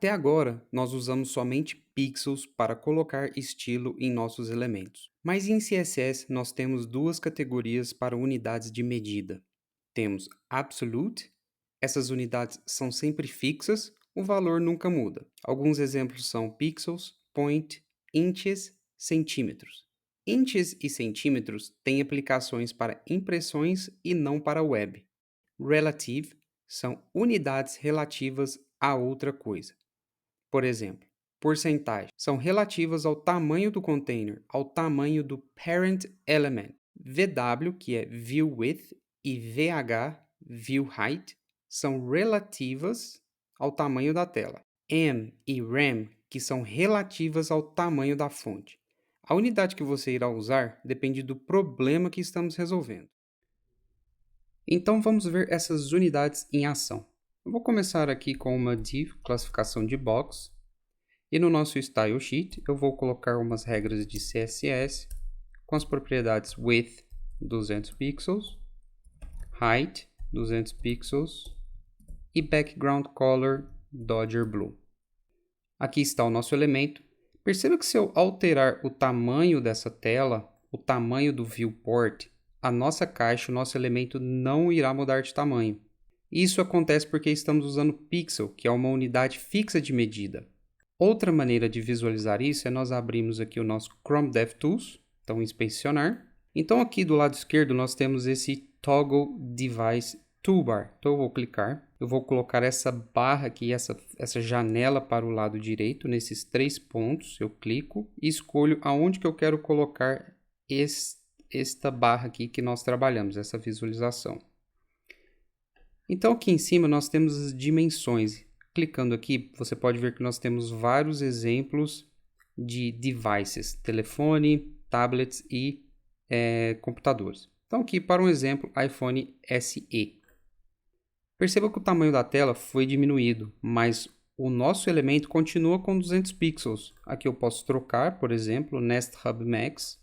Até agora, nós usamos somente pixels para colocar estilo em nossos elementos. Mas em CSS, nós temos duas categorias para unidades de medida. Temos Absolute, essas unidades são sempre fixas, o valor nunca muda. Alguns exemplos são pixels, point, inches, centímetros. Inches e centímetros têm aplicações para impressões e não para web. Relative são unidades relativas a outra coisa. Por exemplo, porcentagem são relativas ao tamanho do container, ao tamanho do parent element. VW, que é view width, e VH, view height, são relativas ao tamanho da tela. M e rem, que são relativas ao tamanho da fonte. A unidade que você irá usar depende do problema que estamos resolvendo. Então vamos ver essas unidades em ação. Eu vou começar aqui com uma div, classificação de box, e no nosso style sheet eu vou colocar umas regras de CSS com as propriedades width 200 pixels, height 200 pixels e background color Dodger Blue. Aqui está o nosso elemento. Perceba que se eu alterar o tamanho dessa tela, o tamanho do viewport, a nossa caixa, o nosso elemento não irá mudar de tamanho. Isso acontece porque estamos usando pixel, que é uma unidade fixa de medida. Outra maneira de visualizar isso é nós abrirmos aqui o nosso Chrome DevTools, então inspecionar. Então aqui do lado esquerdo nós temos esse Toggle Device Toolbar. Então eu vou clicar, eu vou colocar essa barra aqui, essa janela para o lado direito, nesses 3 pontos, eu clico e escolho aonde que eu quero colocar esta barra aqui que nós trabalhamos, essa visualização. Então aqui em cima nós temos as dimensões. Clicando aqui, você pode ver que nós temos vários exemplos de devices, telefone, tablets e computadores. Então aqui para um exemplo, iPhone SE. Perceba que o tamanho da tela foi diminuído, mas o nosso elemento continua com 200 pixels. Aqui eu posso trocar, por exemplo, Nest Hub Max.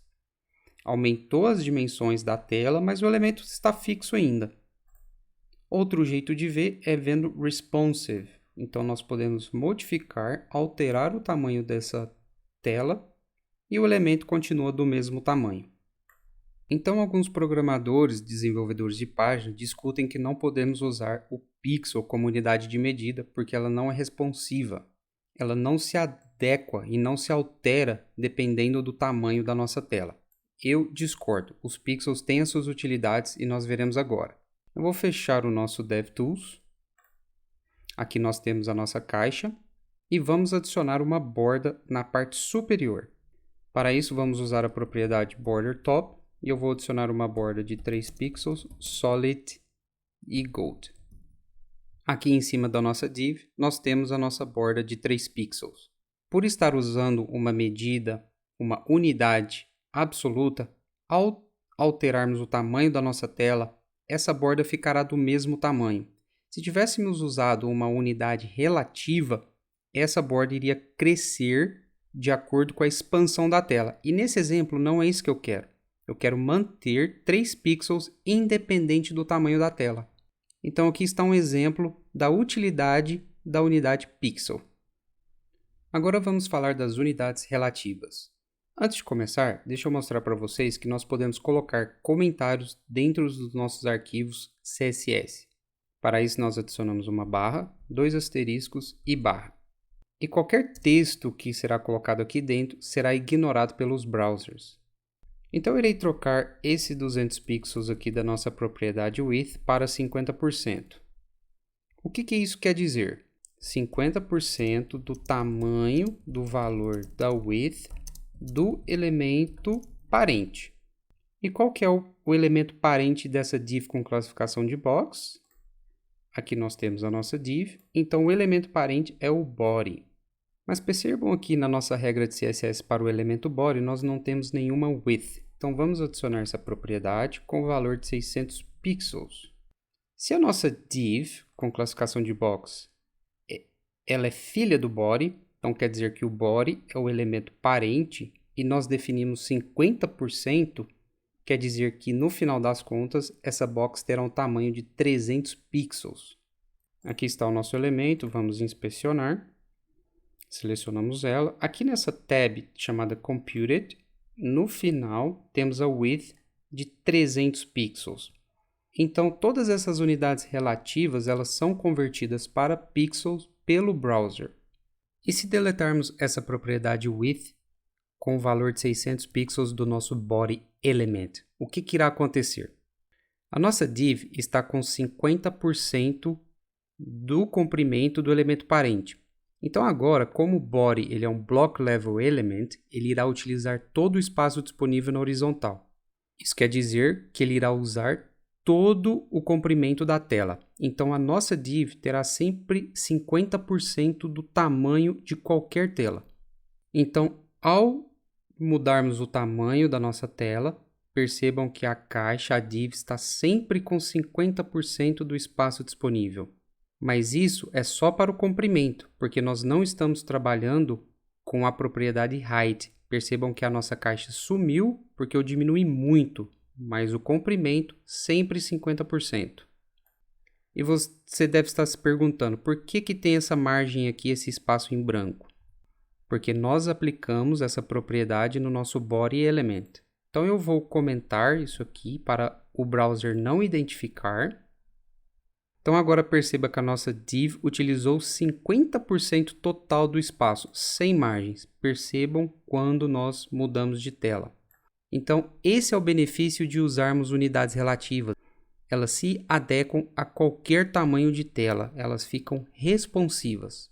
Aumentou as dimensões da tela, mas o elemento está fixo ainda. Outro jeito de ver é vendo Responsive. Então, nós podemos modificar, alterar o tamanho dessa tela e o elemento continua do mesmo tamanho. Então, alguns programadores, desenvolvedores de página, discutem que não podemos usar o pixel como unidade de medida porque ela não é responsiva. Ela não se adequa e não se altera dependendo do tamanho da nossa tela. Eu discordo. Os pixels têm as suas utilidades e nós veremos agora. Eu vou fechar o nosso DevTools. Aqui nós temos a nossa caixa e vamos adicionar uma borda na parte superior. Para isso vamos usar a propriedade Border Top e eu vou adicionar uma borda de 3 pixels, Solid e Gold. Aqui em cima da nossa div nós temos a nossa borda de 3 pixels. Por estar usando uma medida, uma unidade absoluta, ao alterarmos o tamanho da nossa tela, essa borda ficará do mesmo tamanho. Se tivéssemos usado uma unidade relativa, essa borda iria crescer de acordo com a expansão da tela. E nesse exemplo não é isso que eu quero. Eu quero manter 3 pixels independente do tamanho da tela. Então aqui está um exemplo da utilidade da unidade pixel. Agora vamos falar das unidades relativas. Antes de começar, deixa eu mostrar para vocês que nós podemos colocar comentários dentro dos nossos arquivos CSS. Para isso, nós adicionamos uma barra, 2 asteriscos e barra. E qualquer texto que será colocado aqui dentro será ignorado pelos browsers. Então, eu irei trocar esse 200 pixels aqui da nossa propriedade width para 50%. O que isso quer dizer? 50% do tamanho do valor da width do elemento parente. E qual que é o elemento parente dessa div com classificação de box? Aqui nós temos a nossa div, então o elemento parente é o body. Mas percebam aqui na nossa regra de CSS para o elemento body, nós não temos nenhuma width. Então vamos adicionar essa propriedade com o valor de 600 pixels. Se a nossa div com classificação de box ela é filha do body, então quer dizer que o body é o elemento parente e nós definimos 50%, quer dizer que no final das contas essa box terá um tamanho de 300 pixels. Aqui está o nosso elemento, vamos inspecionar. Selecionamos ela. Aqui nessa tab chamada Computed, no final temos a width de 300 pixels. Então, todas essas unidades relativas, elas são convertidas para pixels pelo browser. E se deletarmos essa propriedade width com o valor de 600 pixels do nosso body element, o que irá acontecer? A nossa div está com 50% do comprimento do elemento parente. Então agora, como o body ele é um block level element, ele irá utilizar todo o espaço disponível na horizontal. Isso quer dizer que ele irá usar todo o comprimento da tela. Então a nossa div terá sempre 50% do tamanho de qualquer tela. Então, ao mudarmos o tamanho da nossa tela, percebam que a caixa, a div, está sempre com 50% do espaço disponível. Mas isso é só para o comprimento, porque nós não estamos trabalhando com a propriedade height. Percebam que a nossa caixa sumiu porque eu diminui muito, mas o comprimento sempre 50%. E você deve estar se perguntando, por que tem essa margem aqui, esse espaço em branco? Porque nós aplicamos essa propriedade no nosso body element. Então eu vou comentar isso aqui para o browser não identificar. Então agora perceba que a nossa div utilizou 50% total do espaço, sem margens. Percebam quando nós mudamos de tela. Então esse é o benefício de usarmos unidades relativas. Elas se adequam a qualquer tamanho de tela, elas ficam responsivas.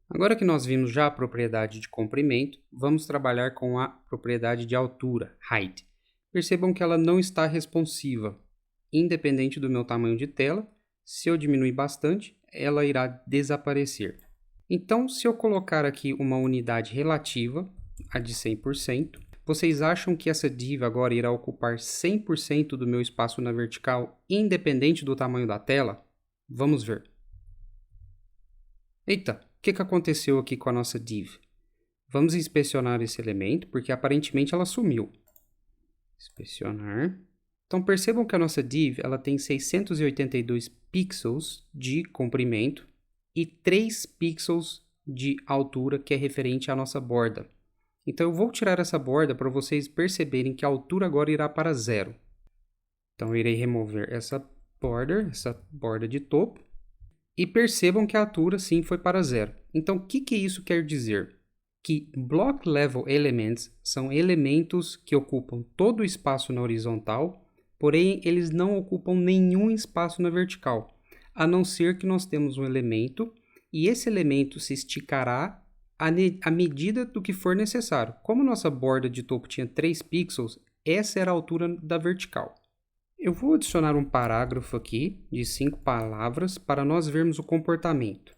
Agora que nós vimos já a propriedade de comprimento, vamos trabalhar com a propriedade de altura, height. Percebam que ela não está responsiva. Independente do meu tamanho de tela, se eu diminuir bastante, ela irá desaparecer. Então, se eu colocar aqui uma unidade relativa, a de 100%, vocês acham que essa div agora irá ocupar 100% do meu espaço na vertical, independente do tamanho da tela? Vamos ver. Eita, o que aconteceu aqui com a nossa div? Vamos inspecionar esse elemento, porque aparentemente ela sumiu. Inspecionar. Então percebam que a nossa div ela tem 682 pixels de comprimento e 3 pixels de altura, que é referente à nossa borda. Então eu vou tirar essa borda para vocês perceberem que a altura agora irá para 0. Então eu irei remover essa borda de topo, e percebam que a altura sim foi para 0. Então o que isso quer dizer? Que Block Level Elements são elementos que ocupam todo o espaço na horizontal, porém eles não ocupam nenhum espaço na vertical, a não ser que nós temos um elemento e esse elemento se esticará à medida do que for necessário. Como nossa borda de topo tinha 3 pixels, essa era a altura da vertical. Eu vou adicionar um parágrafo aqui de 5 palavras para nós vermos o comportamento.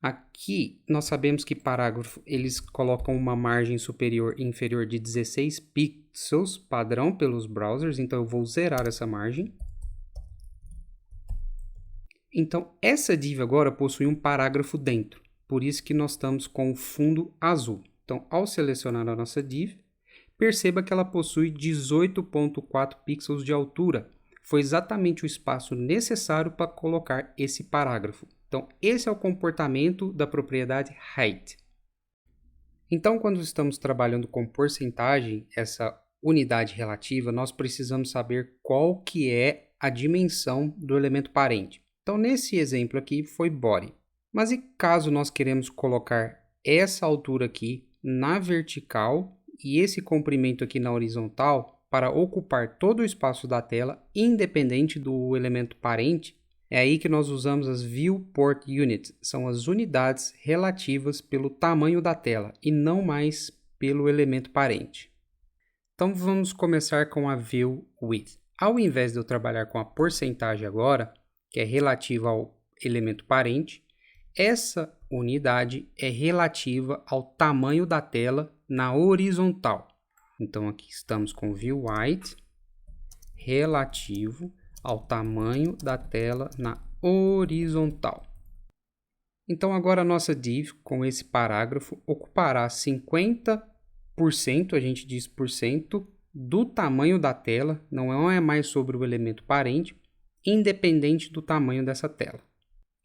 Aqui nós sabemos que parágrafo eles colocam uma margem superior e inferior de 16 pixels padrão pelos browsers, então eu vou zerar essa margem. Então essa div agora possui um parágrafo dentro, por isso que nós estamos com o fundo azul. Então ao selecionar a nossa div, perceba que ela possui 18.4 pixels de altura. Foi exatamente o espaço necessário para colocar esse parágrafo. Então, esse é o comportamento da propriedade height. Então, quando estamos trabalhando com porcentagem, essa unidade relativa, nós precisamos saber qual que é a dimensão do elemento parente. Então, nesse exemplo aqui foi body. Mas e caso nós queremos colocar essa altura aqui na vertical e esse comprimento aqui na horizontal para ocupar todo o espaço da tela, independente do elemento parente, é aí que nós usamos as Viewport Units, são as unidades relativas pelo tamanho da tela e não mais pelo elemento parente. Então vamos começar com a View Width. Ao invés de eu trabalhar com a porcentagem agora, que é relativa ao elemento parente, essa unidade é relativa ao tamanho da tela na horizontal. Então aqui estamos com View Height relativo ao tamanho da tela na horizontal. Então agora a nossa div com esse parágrafo ocupará 50%, a gente diz por cento, do tamanho da tela, não é mais sobre o elemento parente, independente do tamanho dessa tela.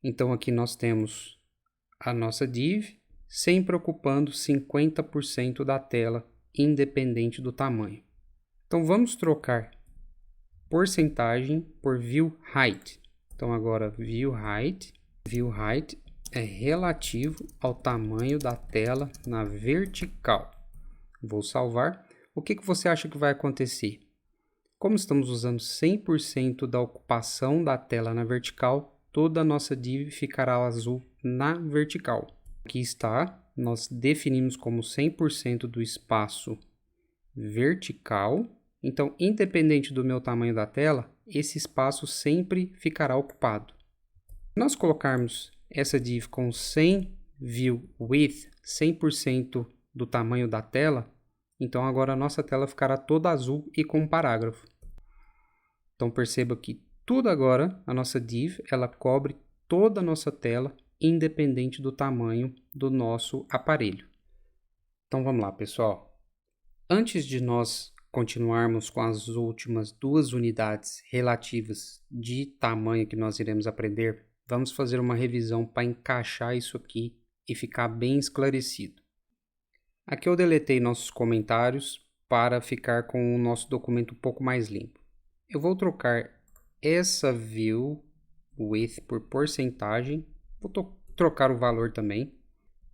Então aqui nós temos a nossa div, sempre ocupando 50% da tela, independente do tamanho. Então, vamos trocar porcentagem por view height. Então, agora view height é relativo ao tamanho da tela na vertical. Vou salvar. O que você acha que vai acontecer? Como estamos usando 100% da ocupação da tela na vertical, toda a nossa div ficará azul na vertical. Aqui está, nós definimos como 100% do espaço vertical. Então, independente do meu tamanho da tela, esse espaço sempre ficará ocupado. Se nós colocarmos essa div com 100 view width, 100% do tamanho da tela, então agora a nossa tela ficará toda azul e com um parágrafo. Então perceba que tudo agora, a nossa div, ela cobre toda a nossa tela, independente do tamanho do nosso aparelho. Então vamos lá, pessoal. Antes de nós continuarmos com as últimas duas unidades relativas de tamanho que nós iremos aprender, vamos fazer uma revisão para encaixar isso aqui e ficar bem esclarecido. Aqui eu deletei nossos comentários para ficar com o nosso documento um pouco mais limpo. Eu vou trocar essa view width por porcentagem, vou trocar o valor também,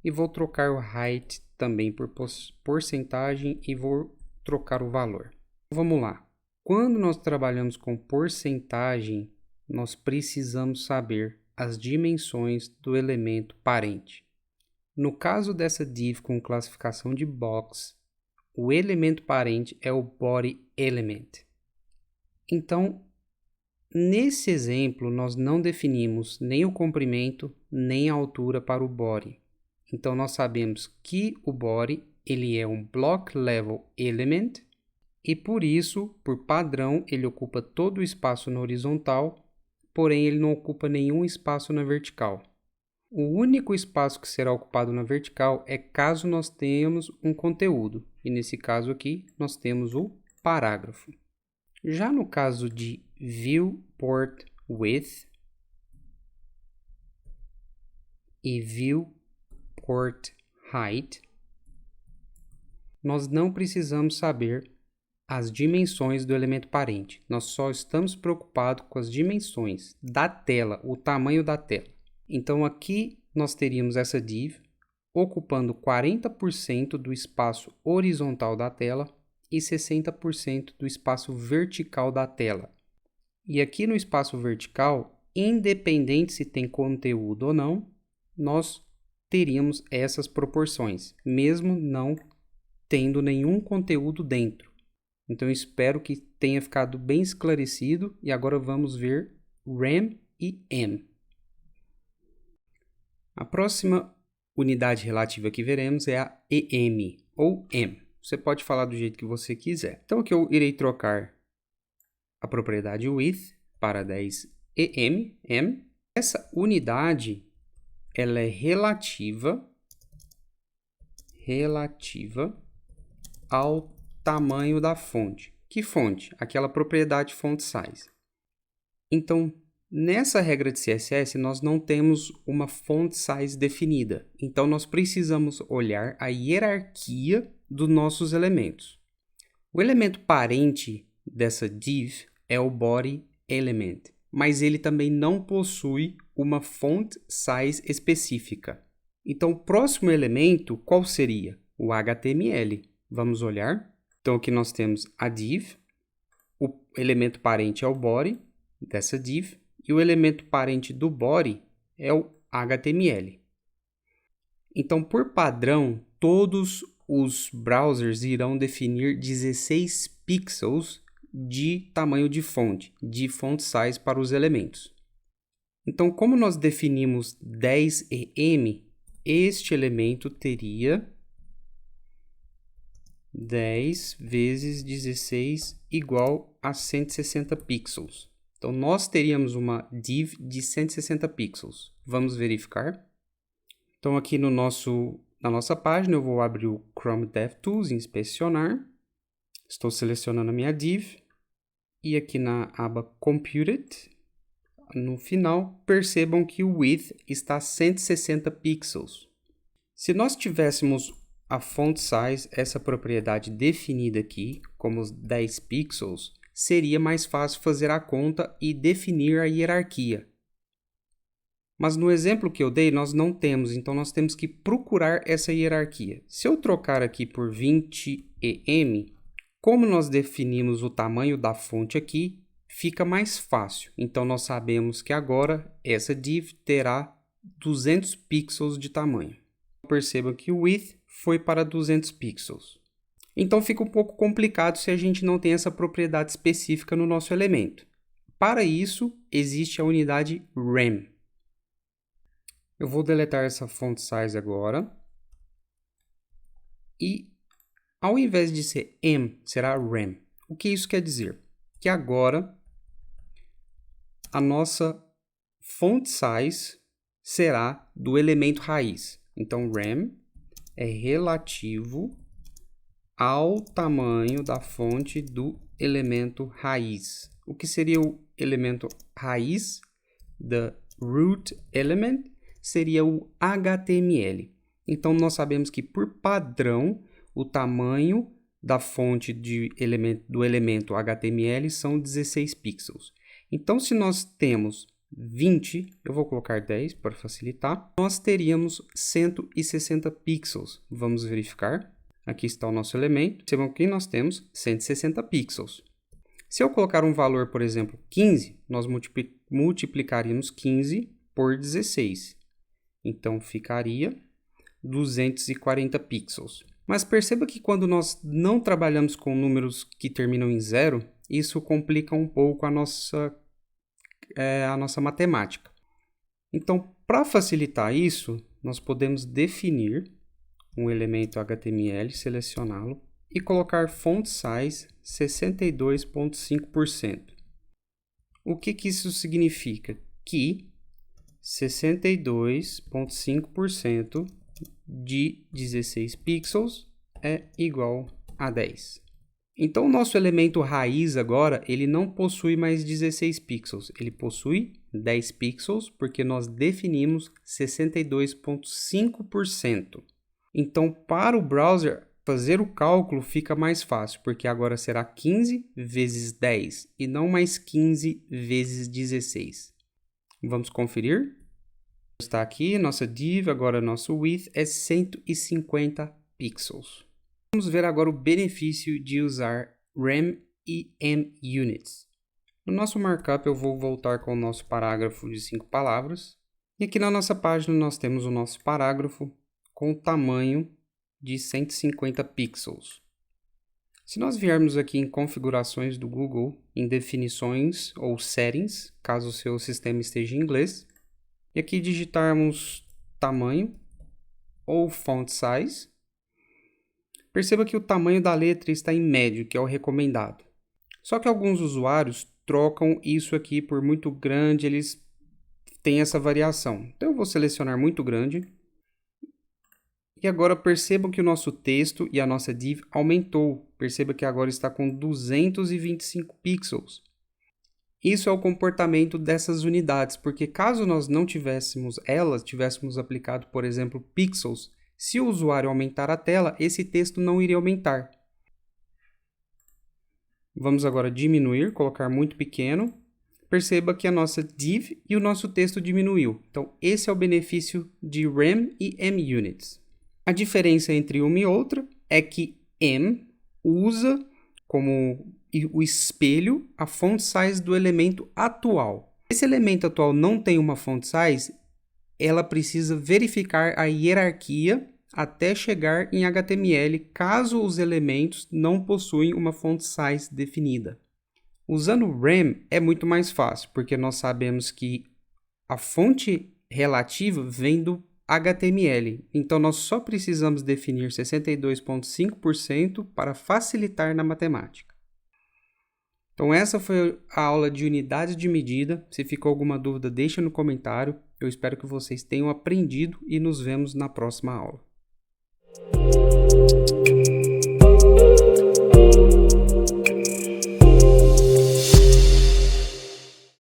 e vou trocar o height também por porcentagem e vou trocar o valor. Vamos lá. Quando nós trabalhamos com porcentagem, nós precisamos saber as dimensões do elemento parente. No caso dessa div com classificação de box, o elemento parente é o body element. Então, nesse exemplo, nós não definimos nem o comprimento, nem a altura para o body. Então, nós sabemos que o body ele é um block level element e, por isso, por padrão, ele ocupa todo o espaço na horizontal, porém, ele não ocupa nenhum espaço na vertical. O único espaço que será ocupado na vertical é caso nós tenhamos um conteúdo. E nesse caso aqui, nós temos o parágrafo. Já no caso de viewport width e viewport height, nós não precisamos saber as dimensões do elemento parente. Nós só estamos preocupados com as dimensões da tela, o tamanho da tela. Então, aqui nós teríamos essa div ocupando 40% do espaço horizontal da tela e 60% do espaço vertical da tela. E aqui no espaço vertical, independente se tem conteúdo ou não, nós teríamos essas proporções, mesmo não tendo nenhum conteúdo dentro. Então, espero que tenha ficado bem esclarecido e agora vamos ver rem e em. A próxima unidade relativa que veremos é a em, ou em. Você pode falar do jeito que você quiser. Então, aqui eu irei trocar a propriedade width para 10 em. Essa unidade ela é relativa ao tamanho da fonte. Que fonte? Aquela propriedade font size. Então, nessa regra de CSS, nós não temos uma font size definida. Então, nós precisamos olhar a hierarquia dos nossos elementos. O elemento parente dessa div é o body element, mas ele também não possui uma font size específica. Então, o próximo elemento, qual seria? O HTML. Vamos olhar. Então, aqui nós temos a div, o elemento parente é o body dessa div, e o elemento parente do body é o HTML. Então, por padrão, todos os browsers irão definir 16 pixels de tamanho de fonte size para os elementos. Então, como nós definimos 10 em, este elemento teria 10 vezes 16 igual a 160 pixels. Então, nós teríamos uma div de 160 pixels. Vamos verificar. Então, aqui na nossa página, eu vou abrir o Chrome DevTools e inspecionar. Estou selecionando a minha div. E aqui na aba Computed, no final, percebam que o width está a 160 pixels. Se nós tivéssemos a font size, essa propriedade definida aqui, como os 10 pixels, seria mais fácil fazer a conta e definir a hierarquia. Mas no exemplo que eu dei, nós não temos, então nós temos que procurar essa hierarquia. Se eu trocar aqui por 20 em, como nós definimos o tamanho da fonte aqui, fica mais fácil. Então nós sabemos que agora essa div terá 200 pixels de tamanho. Perceba que o width foi para 200 pixels. Então fica um pouco complicado se a gente não tem essa propriedade específica no nosso elemento. Para isso, existe a unidade rem. Eu vou deletar essa font size agora. E ao invés de ser m, será rem. O que isso quer dizer? Que agora a nossa font size será do elemento raiz. Então, rem é relativo ao tamanho da fonte do elemento raiz. O que seria o elemento raiz? The root element seria o HTML. Então, nós sabemos que, por padrão, o tamanho da fonte do elemento HTML são 16 pixels. Então, se nós temos 20, eu vou colocar 10 para facilitar, nós teríamos 160 pixels. Vamos verificar. Aqui está o nosso elemento. Percebam que nós temos 160 pixels. Se eu colocar um valor, por exemplo, 15, nós multiplicaríamos 15 por 16. Então, ficaria 240 pixels. Mas perceba que quando nós não trabalhamos com números que terminam em zero, isso complica um pouco a nossa matemática. Então, para facilitar isso, nós podemos definir um elemento HTML, selecioná-lo e colocar font size 62,5%. O que isso significa? Que 62,5% de 16 pixels é igual a 10. Então, o nosso elemento raiz agora, ele não possui mais 16 pixels, ele possui 10 pixels, porque nós definimos 62,5%. Então, para o browser, fazer o cálculo fica mais fácil, porque agora será 15 vezes 10 e não mais 15 vezes 16. Vamos conferir? Está aqui nossa div, agora nosso width é 150 pixels. Vamos ver agora o benefício de usar rem e munits. No nosso markup eu vou voltar com o nosso parágrafo de 5 palavras. E aqui na nossa página nós temos o nosso parágrafo com o tamanho de 150 pixels. Se nós viermos aqui em configurações do Google, em definições ou settings, caso o seu sistema esteja em inglês, e aqui digitarmos tamanho ou font size, perceba que o tamanho da letra está em médio, que é o recomendado. Só que alguns usuários trocam isso aqui por muito grande, eles têm essa variação. Então eu vou selecionar muito grande. E agora percebam que o nosso texto e a nossa div aumentou. Perceba que agora está com 225 pixels. Isso é o comportamento dessas unidades, porque caso nós não tivéssemos elas, tivéssemos aplicado, por exemplo, pixels, se o usuário aumentar a tela, esse texto não iria aumentar. Vamos agora diminuir, colocar muito pequeno. Perceba que a nossa div e o nosso texto diminuiu. Então, esse é o benefício de rem e munits. A diferença entre uma e outra é que m usa como o espelho a font size do elemento atual. Se esse elemento atual não tem uma font size, ela precisa verificar a hierarquia até chegar em HTML, caso os elementos não possuem uma font size definida. Usando rem é muito mais fácil, porque nós sabemos que a fonte relativa vem do HTML. Então, nós só precisamos definir 62,5% para facilitar na matemática. Então, essa foi a aula de unidades de medida. Se ficou alguma dúvida, deixa no comentário. Eu espero que vocês tenham aprendido e nos vemos na próxima aula.